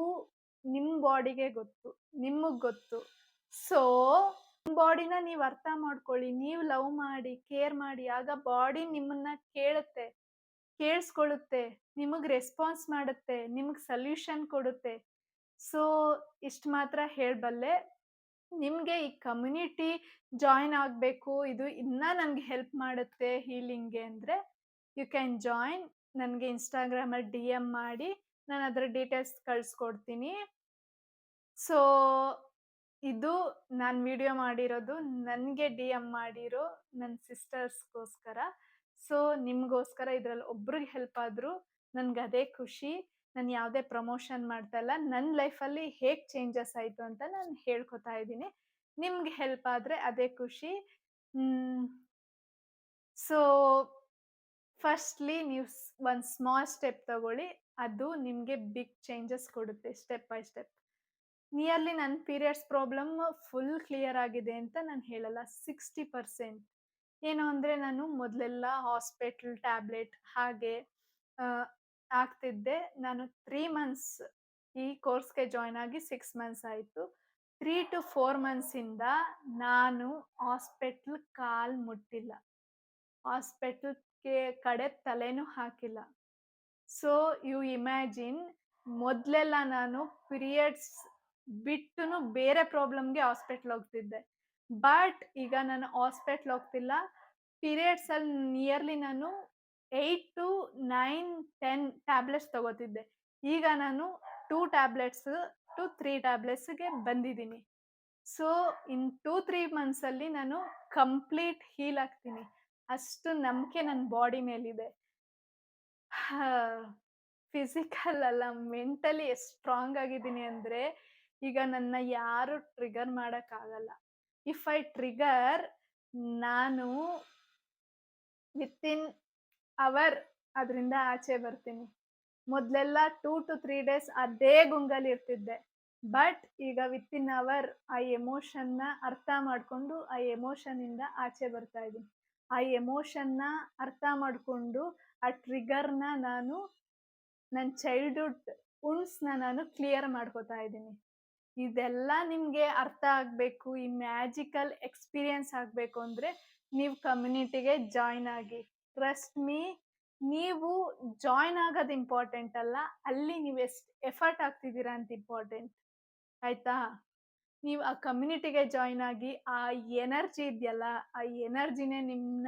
ನಿಮ್ ಬಾಡಿಗೆ ಗೊತ್ತು. ನಿಮಗ್ ಗೊತ್ತು. ಸೊ, ನಿಮ್ ಬಾಡಿನ ನೀವ್ ಅರ್ಥ ಮಾಡ್ಕೊಳ್ಳಿ. ನೀವ್ ಲವ್ ಮಾಡಿ, ಕೇರ್ ಮಾಡಿ. ಆಗ ಬಾಡಿ ನಿಮ್ಮನ್ನ ಕೇಳುತ್ತೆ, ಕೇಳಿಸ್ಕೊಳ್ಳುತ್ತೆ, ನಿಮಗ್ ರೆಸ್ಪಾನ್ಸ್ ಮಾಡುತ್ತೆ, ನಿಮ್ಗ್ ಸೊಲ್ಯೂಷನ್ ಕೊಡುತ್ತೆ. ಸೊ, ಇಷ್ಟ್ ಮಾತ್ರ ಹೇಳ್ಬಲ್ಲೆ. ನಿಮ್ಗೆ ಈ ಕಮ್ಯುನಿಟಿ ಜಾಯಿನ್ ಆಗ್ಬೇಕು, ಇದು ಇನ್ನ ನನ್ಗೆ ಹೆಲ್ಪ್ ಮಾಡುತ್ತೆ ಹೀಲಿಂಗ್ಗೆ ಅಂದ್ರೆ, ಯು ಕ್ಯಾನ್ ಜಾಯಿನ್. ನನ್ಗೆ ಇನ್‌ಸ್ಟಾಗ್ರಾಮಲ್ಲಿ ಡಿಎಂ ಮಾಡಿ. ನಾನು ಅದ್ರ ಡೀಟೇಲ್ಸ್ ಕಳ್ಸ್ಕೊಡ್ತೀನಿ. ಸೊ, ಇದು ನಾನ್ ವಿಡಿಯೋ ಮಾಡಿರೋದು ನನ್ಗೆ ಡಿಎಂ ಮಾಡಿರೋ ನನ್ ಸಿಸ್ಟರ್ಸ್‌ಗೋಸ್ಕರ. ಸೊ, ನಿಮ್ಗೋಸ್ಕರ ಇದ್ರಲ್ಲಿ ಒಬ್ರಿಗೆ ಹೆಲ್ಪ್ ಆದ್ರು ನನ್ಗದೇ ಖುಷಿ. ನಾನ್ ಯಾವ್ದೇ ಪ್ರಮೋಷನ್ ಮಾಡ್ತಾ ಇಲ್ಲ. ನನ್ ಲೈಫಲ್ಲಿ ಹೇಗ್ ಚೇಂಜಸ್ ಆಯ್ತು ಅಂತ ನಾನ್ ಹೇಳ್ಕೊತಾ ಇದೀನಿ. ನಿಮ್ಗೆ ಹೆಲ್ಪ್ ಆದ್ರೆ ಅದೇ ಖುಷಿ. ಹ್ಮ್. ಸೊ, ಫಸ್ಟ್‌ಲಿ ನೀವು ಒಂದ್ ಸ್ಮಾಲ್ ಸ್ಟೆಪ್ ತಗೊಳ್ಳಿ. ಅದು ನಿಮ್ಗೆ ಬಿಗ್ ಚೇಂಜಸ್ ಕೊಡುತ್ತೆ ಸ್ಟೆಪ್ ಬೈ ಸ್ಟೆಪ್. ನಿಯರ್ಲಿ ನನ್ನ ಪೀರಿಯಡ್ಸ್ ಪ್ರಾಬ್ಲಮ್ ಫುಲ್ ಕ್ಲಿಯರ್ ಆಗಿದೆ ಅಂತ ನಾನು ಹೇಳಲ್ಲ. 60% ಏನು ಅಂದ್ರೆ ನಾನು ಮೊದಲೆಲ್ಲ ಹಾಸ್ಪಿಟಲ್ ಟ್ಯಾಬ್ಲೆಟ್ ಹಾಗೆ ಆಹ್, ಆಗ್ತಿದ್ದೆ. ನಾನು 3 ಮಂತ್ಸ್ ಈ ಕೋರ್ಸ್‌ಗೆ ಜಾಯಿನ್ ಆಗಿ 6 ಮಂತ್ಸ್ ಆಯ್ತು. 3-4 ಮಂತ್ಸ್ ಇಂದ ನಾನು ಹಾಸ್ಪಿಟಲ್ ಕಾಲ್ ಮುಟ್ಟಿಲ್ಲ. ಹಾಸ್ಪಿಟಲ್‌ಗೆ ಕಡೆ ತಲೆನೂ ಹಾಕಿಲ್ಲ. ಸೊ ಯು ಇಮ್ಯಾಜಿನ್, ಮೊದ್ಲೆಲ್ಲ ನಾನು ಪೀರಿಯಡ್ಸ್ ಬಿಟ್ಟುನು ಬೇರೆ ಪ್ರಾಬ್ಲಮ್‌ಗೆ ಹಾಸ್ಪಿಟಲ್ ಹೋಗ್ತಿದ್ದೆ. ಬಟ್ ಈಗ ನಾನು ಹಾಸ್ಪಿಟಲ್ ಹೋಗ್ತಿಲ್ಲ. ಪೀರಿಯಡ್ಸ್ ಅಲ್ಲಿ ನಿಯರ್ಲಿ ನಾನು 8-9-10 ಟ್ಯಾಬ್ಲೆಟ್ಸ್ ತಗೋತಿದ್ದೆ. ಈಗ ನಾನು 2 ಟ್ಯಾಬ್ಲೆಟ್ಸ್ ಟು 3 ಟ್ಯಾಬ್ಲೆಟ್ಸ್‌ಗೆ ಬಂದಿದ್ದೀನಿ. ಸೊ ಇನ್ 2-3 ಮಂತ್ಸ್ ಅಲ್ಲಿ ನಾನು ಕಂಪ್ಲೀಟ್ ಹೀಲ್ ಆಗ್ತೀನಿ. ಅಷ್ಟು ನಂಬಿಕೆ ನನ್ನ ಬಾಡಿ ಮೇಲಿದೆ. ಹಾ. ಫಿಸಿಕಲ್ ಅಲ್ಲ, ಮೆಂಟಲಿ ಎಷ್ಟ್ ಸ್ಟ್ರಾಂಗ್ ಆಗಿದ್ದೀನಿ ಅಂದ್ರೆ, ಈಗ ನನ್ನ ಯಾರು ಟ್ರಿಗರ್ ಮಾಡಕ್ಕಾಗಲ್ಲ. ಇಫ್ ಐ ಟ್ರಿಗರ್, ನಾನು ವಿತಿನ್ ಅವರ್ ಅದ್ರಿಂದ ಆಚೆ ಬರ್ತೀನಿ. ಮೊದ್ಲೆಲ್ಲ 2-3 ಡೇಸ್ ಅದೇ ಗುಂಗಲ್ಲಿ ಇರ್ತಿದ್ದೆ. ಬಟ್ ಈಗ ವಿತಿನ್ ಅವರ್ ಆ ಎಮೋಷನ್‌ನ ಅರ್ಥ ಮಾಡ್ಕೊಂಡು, ಆ ಎಮೋಷನ್ ಇಂದ ಆಚೆ ಬರ್ತಾ ಇದೀನಿ. ಆ ಎಮೋಷನ್‌ನ ಅರ್ಥ ಮಾಡ್ಕೊಂಡು, ಆ ಟ್ರಿಗರ್‌ನ ನಾನು ನನ್ ಚೈಲ್ಡ್‌ಹುಡ್ ವುಂಡ್ಸ್‌ನ ನಾನು ಕ್ಲಿಯರ್ ಮಾಡ್ಕೊತಾ ಇದೀನಿ. ಇದೆಲ್ಲ ನಿಮ್ಗೆ ಅರ್ಥ ಆಗ್ಬೇಕು, ಈ ಮ್ಯಾಜಿಕಲ್ ಎಕ್ಸ್‌ಪೀರಿಯನ್ಸ್ ಆಗ್ಬೇಕು ಅಂದ್ರೆ, ನೀವು ಕಮ್ಯುನಿಟಿಗೆ ಜಾಯಿನ್ ಆಗಿ. ಟ್ರಸ್ಟ್ ಮೀ, ನೀವು ಜಾಯಿನ್ ಆಗೋದು ಇಂಪಾರ್ಟೆಂಟ್ ಅಲ್ಲ, ಅಲ್ಲಿ ನೀವು ಎಷ್ಟ್ ಎಫರ್ಟ್ ಹಾಕ್ತಿದ್ದೀರಾ ಅಂತ ಇಂಪಾರ್ಟೆಂಟ್. ಆಯ್ತಾ? ನೀವು ಆ ಕಮ್ಯುನಿಟಿಗೆ ಜಾಯಿನ್ ಆಗಿ, ಆ ಎನರ್ಜಿ ಇದೆಯಲ್ಲ, ಆ ಎನರ್ಜಿನೇ ನಿಮ್ನ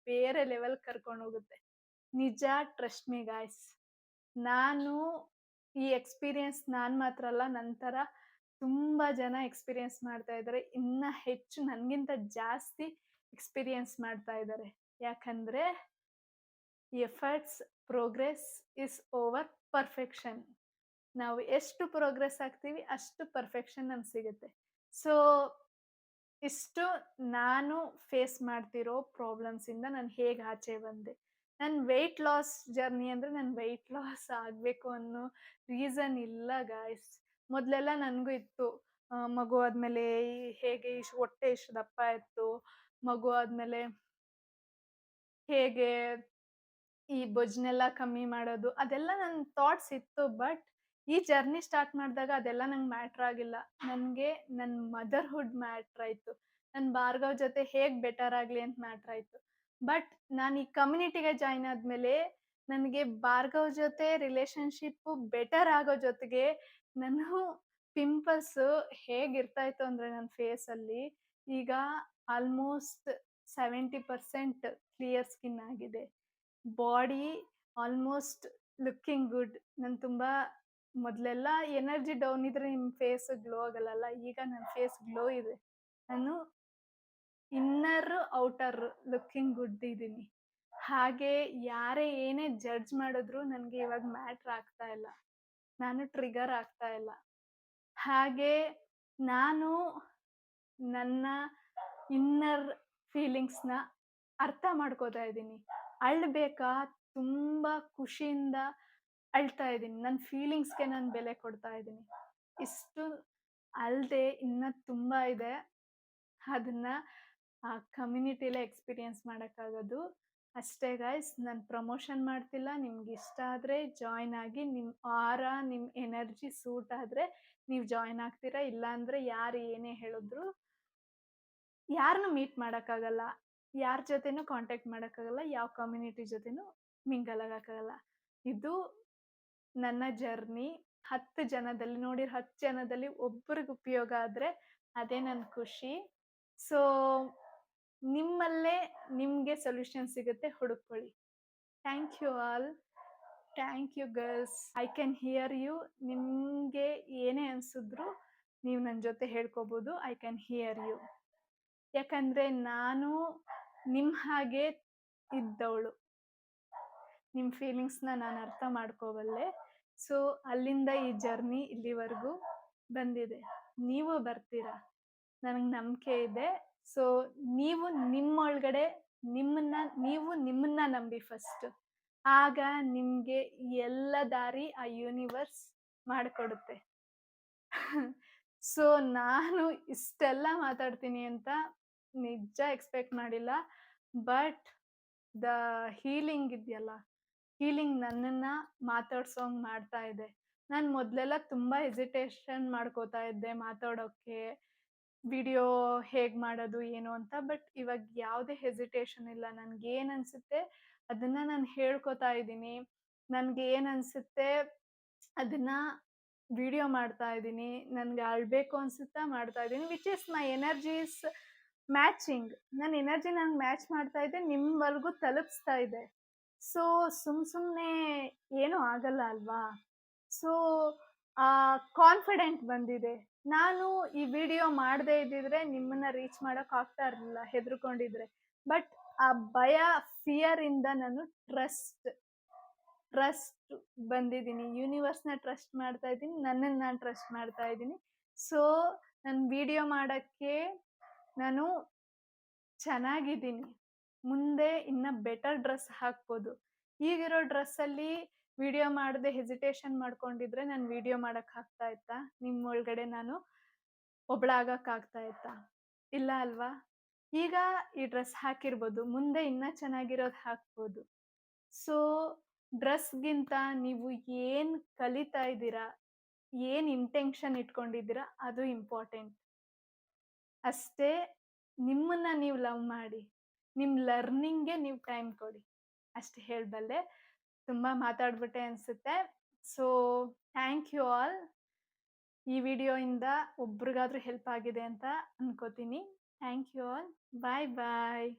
ಬೇರೆ ಲೆವೆಲ್‌ಗೆ ಕರ್ಕೊಂಡ್ ಹೋಗುತ್ತೆ. ನಿಜ, ಟ್ರಸ್ಟ್ ಮಿ ಗಾಯ್ಸ್. ನಾನು ಈ ಎಕ್ಸ್‌ಪೀರಿಯನ್ಸ್ ನಾನ್ ಮಾತ್ರ ಅಲ್ಲ, ನಂತರ ತುಂಬಾ ಜನ ಎಕ್ಸ್‌ಪೀರಿಯನ್ಸ್ ಮಾಡ್ತಾ ಇದ್ದಾರೆ. ಇನ್ನ ಹೆಚ್ಚು ನನ್ಗಿಂತ ಜಾಸ್ತಿ ಎಕ್ಸ್‌ಪೀರಿಯನ್ಸ್ ಮಾಡ್ತಾ ಇದ್ದಾರೆ. ಯಾಕಂದ್ರೆ efforts progress is over perfection. ನಾವು ಎಷ್ಟು ಪ್ರೋಗ್ರೆಸ್ ಆಗ್ತೀವಿ ಅಷ್ಟು ಪರ್ಫೆಕ್ಷನ್ ನಮ್ಗೆ ಸಿಗುತ್ತೆ. ಸೊ ಇಷ್ಟು ನಾನು ಫೇಸ್ ಮಾಡ್ತಿರೋ ಪ್ರಾಬ್ಲಮ್ಸ್ ಇಂದ ನಾನು ಹೇಗೆ ಆಚೆ ಬಂದೆ. ನನ್ ವೆಯ್ಟ್ ಲಾಸ್ ಜರ್ನಿ ಅಂದ್ರೆ ನನ್ ವೆಯ್ಟ್ ಲಾಸ್ ಆಗ್ಬೇಕು ಅನ್ನೋ ರೀಸನ್ ಇಲ್ಲ ಗಾಯ್ಸ್. ಮೊದ್ಲೆಲ್ಲ ನನ್ಗೂ ಇತ್ತು. ಮಗು ಆದ್ಮೇಲೆ ಹೇಗೆ ಹೊಟ್ಟೆ ಇಷ್ಟು ದಪ್ಪ ಇತ್ತು. ಮಗು ಆದ್ಮೇಲೆ ಹೇಗೆ ಈ ಬೊಜ್ನೆಲ್ಲ ಕಮ್ಮಿ ಮಾಡೋದು, ಅದೆಲ್ಲ ನನ್ ಥಾಟ್ಸ್ ಇತ್ತು. ಬಟ್ ಈ ಜರ್ನಿ ಸ್ಟಾರ್ಟ್ ಮಾಡಿದಾಗ ಅದೆಲ್ಲ ನಂಗೆ ಮ್ಯಾಟರ್ ಆಗಿಲ್ಲ. ನನ್ಗೆ ನನ್ ಮದರ್‌ಹುಡ್ ಮ್ಯಾಟರ್ ಆಯ್ತು. ನನ್ ಭಾರ್ಗವ್ ಜೊತೆ ಹೇಗ್ ಬೆಟರ್ ಆಗ್ಲಿ ಅಂತ ಮ್ಯಾಟರ್ ಆಯ್ತು. ಬಟ್ ನಾನ್ ಈ ಕಮ್ಯುನಿಟಿಗೆ ಜಾಯಿನ್ ಆದ್ಮೇಲೆ ನನ್ಗೆ ಭಾರ್ಗವ್ ಜೊತೆ ರಿಲೇಶನ್‌ಶಿಪ್ ಬೆಟರ್ ಆಗೋ ಜೊತೆಗೆ, ನಾನು ಪಿಂಪಲ್ಸ್ ಹೇಗಿರ್ತಾ ಇತ್ತು ಅಂದ್ರೆ ನನ್ ಫೇಸಲ್ಲಿ, ಈಗ ಆಲ್ಮೋಸ್ಟ್ 70% ಕ್ಲಿಯರ್ ಸ್ಕಿನ್ ಆಗಿದೆ. Body almost looking good. ನಾನು ತುಂಬಾ, ಮೊದ್ಲೆಲ್ಲ ಎನರ್ಜಿ ಡೌನ್ ಇದ್ರೆ ನಿಮ್ ಫೇಸ್ ಗ್ಲೋ ಆಗಲ್ಲಲ್ಲ, ಈಗ ನನ್ ಫೇಸ್ ಗ್ಲೋ ಇದೆ. ನಾನು ಇನ್ನರ್, ಔಟರ್ ಲುಕಿಂಗ್ ಗುಡ್ ಇದೀನಿ. ಹಾಗೆ ಯಾರೇ ಏನೇ ಜಡ್ಜ್ ಮಾಡಿದ್ರು ನನ್ಗೆ ಇವಾಗ ಮ್ಯಾಟರ್ ಆಗ್ತಾ ಇಲ್ಲ. ನಾನು ಟ್ರಿಗರ್ ಆಗ್ತಾ ಇಲ್ಲ. ಹಾಗೆ ನಾನು ನನ್ನ ಇನ್ನರ್ ಫೀಲಿಂಗ್ಸ್‌ನ ಅರ್ಥ ಮಾಡ್ಕೋತಾ ಇದೀನಿ. ಅಳ್ಬೇಕಾ? ತುಂಬಾ ಖುಷಿಯಿಂದ ಅಳ್ತಾ ಇದ್ದೀನಿ. ನನ್ನ ಫೀಲಿಂಗ್ಸ್‌ಗೆ ನಾನು ಬೆಲೆ ಕೊಡ್ತಾ ಇದ್ದೀನಿ. ಇಷ್ಟು ಅಲ್ದೆ ಇನ್ನ ತುಂಬಾ ಇದೆ. ಅದನ್ನ ಆ ಕಮ್ಯುನಿಟಿಲೇ ಎಕ್ಸ್‌ಪೀರಿಯನ್ಸ್ ಮಾಡಕ್ಕಾಗೋದು. ಅಷ್ಟೇ ಗೈಸ್, ನಾನ್ ಪ್ರಮೋಷನ್ ಮಾಡ್ತಿಲ್ಲ. ನಿಮ್ಗಿಷ್ಟ ಆದ್ರೆ ಜಾಯಿನ್ ಆಗಿ, ನಿಮ್ ಆರಾ, ನಿಮ್ ಎನರ್ಜಿ ಸೂಟ್ ಆದ್ರೆ ನೀವ್ ಜಾಯಿನ್ ಆಗ್ತೀರಾ. ಇಲ್ಲ ಅಂದ್ರೆ ಯಾರು ಏನೇ ಹೇಳಿದ್ರು ಯಾರನ್ನೂ ಮೀಟ್ ಮಾಡಕ್ಕಾಗಲ್ಲ. ಯಾರ್ ಜೊತೆನೂ ಕಾಂಟ್ಯಾಕ್ಟ್ ಮಾಡಕ್ಕಾಗಲ್ಲ. ಯಾವ ಕಮ್ಯುನಿಟಿ ಜೊತೆನೂ ಮಿಂಗಲ್ ಆಗಕ್ಕಾಗಲ್ಲ. ಇದು ನನ್ನ ಜರ್ನಿ. 10 ಜನದಲ್ಲಿ ನೋಡಿ, 10 ಜನದಲ್ಲಿ ಒಬ್ರಿಗೆ ಉಪಯೋಗ ಆದ್ರೆ ಅದೇ ನನ್ ಖುಷಿ. ಸೊ ನಿಮ್ಮಲ್ಲೇ ನಿಮ್ಗೆ ಸೊಲ್ಯೂಷನ್ ಸಿಗುತ್ತೆ, ಹುಡುಕೊಳ್ಳಿ. Thank you all. Thank you girls. I can hear you. ನಿಮ್ಗೆ ಏನೇ ಅನ್ಸಿದ್ರು ನೀವು ನನ್ನ ಜೊತೆ ಹೇಳ್ಕೋಬಹುದು. I can hear you. ಯಾಕಂದ್ರೆ ನಾನು ನಿಮ್ ಹಾಗೆ ಇದ್ದವಳು. ನಿಮ್ ಫೀಲಿಂಗ್ಸ್‌ನ ನಾನು ಅರ್ಥ ಮಾಡ್ಕೋಬಲ್ಲೆ. ಸೊ ಅಲ್ಲಿಂದ ಈ ಜರ್ನಿ ಇಲ್ಲಿವರೆಗೂ ಬಂದಿದೆ. ನೀವು ಬರ್ತೀರಾ, ನನಗ್ ನಂಬಿಕೆ ಇದೆ. ಸೊ ನೀವು ನಿಮ್ಮೊಳಗಡೆ ನಿಮ್ಮನ್ನ ನಂಬಿ ಫಸ್ಟ್. ಆಗ ನಿಮ್ಗೆ ಎಲ್ಲ ದಾರಿ ಆ ಯೂನಿವರ್ಸ್ ಮಾಡ್ಕೊಡುತ್ತೆ. ಸೊ ನಾನು ಇಷ್ಟೆಲ್ಲ ಮಾತಾಡ್ತೀನಿ ಅಂತ ನಿಜ ಎಕ್ಸ್ಪೆಕ್ಟ್ ಮಾಡಿಲ್ಲ. ಬಟ್ ದ ಹೀಲಿಂಗ್ ಇದೆಯಲ್ಲ, ಹೀಲಿಂಗ್ ನನ್ನನ್ನ ಮಾತಾಡ್ಸೋಂಗ್ ಮಾಡ್ತಾ ಇದೆ. ನಾನ್ ಮೊದ್ಲೆಲ್ಲ ತುಂಬಾ ಹೆಸಿಟೇಷನ್ ಮಾಡ್ಕೋತಾ ಇದ್ದೆ ಮಾತಾಡೋಕೆ. ವಿಡಿಯೋ ಹೇಗ್ ಮಾಡೋದು ಏನು ಅಂತ. ಬಟ್ ಇವಾಗ ಯಾವುದೇ ಹೆಸಿಟೇಷನ್ ಇಲ್ಲ. ನನ್ಗೇನ್ ಅನ್ಸುತ್ತೆ ಅದನ್ನ ನಾನು ಹೇಳ್ಕೊತಾ ಇದ್ದೀನಿ. ನನ್ಗೆ ಏನ್ ಅನ್ಸುತ್ತೆ ಅದನ್ನ ವಿಡಿಯೋ ಮಾಡ್ತಾ ಇದ್ದೀನಿ. ನನ್ಗೆ ಅಳ್ಬೇಕು ಅನ್ಸುತ್ತಾ ಮಾಡ್ತಾ ಇದ್ದೀನಿ. Which is my energy is matching. ನನ್ನ ಎನರ್ಜಿ ನಂಗೆ ಮ್ಯಾಚ್ ಮಾಡ್ತಾ ಇದೆ, ನಿಮ್ವರೆಗೂ ತಲುಪಿಸ್ತಾ ಇದೆ. ಸೊ ಸುಮ್ನೆ ಏನೂ ಆಗಲ್ಲ ಅಲ್ವಾ? ಸೊ ಕಾನ್ಫಿಡೆಂಟ್ ಬಂದಿದೆ. ನಾನು ಈ ವಿಡಿಯೋ ಮಾಡದೇ ಇದ್ದಿದ್ರೆ ನಿಮ್ಮನ್ನ ರೀಚ್ ಮಾಡಕ್ ಆಗ್ತಾ ಇರ್ಲಿಲ್ಲ, ಹೆದರ್ಕೊಂಡಿದ್ರೆ. ಬಟ್ ಆ ಭಯ, ಫಿಯರ್ ಇಂದ ನಾನು ಟ್ರಸ್ಟ್ ಬಂದಿದ್ದೀನಿ. ಯೂನಿವರ್ಸ್‌ನ ಟ್ರಸ್ಟ್ ಮಾಡ್ತಾ ಇದ್ದೀನಿ. ನನ್ನನ್ನ ನಾನು ಟ್ರಸ್ಟ್ ಮಾಡ್ತಾ ಇದ್ದೀನಿ. ಸೊ ನಾನು ವಿಡಿಯೋ ಮಾಡಕ್ಕೆ ನಾನು ಚೆನ್ನಾಗಿದ್ದೀನಿ. ಮುಂದೆ ಇನ್ನ ಬೆಟರ್ ಡ್ರೆಸ್ ಹಾಕ್ಬೋದು. ಈಗಿರೋ ಡ್ರೆಸ್ಸಲ್ಲಿ ವಿಡಿಯೋ ಮಾಡದೆ ಹೆಸಿಟೇಷನ್ ಮಾಡ್ಕೊಂಡಿದ್ರೆ ನಾನು ವಿಡಿಯೋ ಮಾಡಕ್ ಆಗ್ತಾ ಇತ್ತಾ? ನಿಮ್ ಒಳಗಡೆ ನಾನು ಒಬ್ಳಾಗಕ್ ಆಗ್ತಾ ಇತ್ತಾ? ಇಲ್ಲ ಅಲ್ವಾ? ಈಗ ಈ ಡ್ರೆಸ್ ಹಾಕಿರ್ಬೋದು. ಮುಂದೆ ಇನ್ನ ಚೆನ್ನಾಗಿರೋದ್ ಹಾಕ್ಬೋದು. ಸೊ ಡ್ರೆಸ್‌ಗಿಂತ ನೀವು ಏನ್ ಕಲಿತಾ ಇದ್ದೀರಾ, ಏನ್ ಇಂಟೆನ್ಷನ್ ಇಟ್ಕೊಂಡಿದ್ದೀರಾ ಅದು ಇಂಪಾರ್ಟೆಂಟ್. ಅಷ್ಟೇ. ನಿಮ್ಮನ್ನ ನೀವು ಲವ್ ಮಾಡಿ. ನಿಮ್ ಲರ್ನಿಂಗ್ಗೆ ನೀವು ಟೈಮ್ ಕೊಡಿ. ಅಷ್ಟು ಹೇಳ್ಬಲ್ಲೆ. ತುಂಬಾ ಮಾತಾಡ್ಬಿಟ್ಟೆ ಅನ್ಸುತ್ತೆ. So thank you all. ಈ ವಿಡಿಯೋಯಿಂದ ಒಬ್ರಿಗಾದ್ರೂ ಹೆಲ್ಪ್ ಆಗಿದೆ ಅಂತ ಅನ್ಕೋತೀನಿ. Thank you all. Bye bye.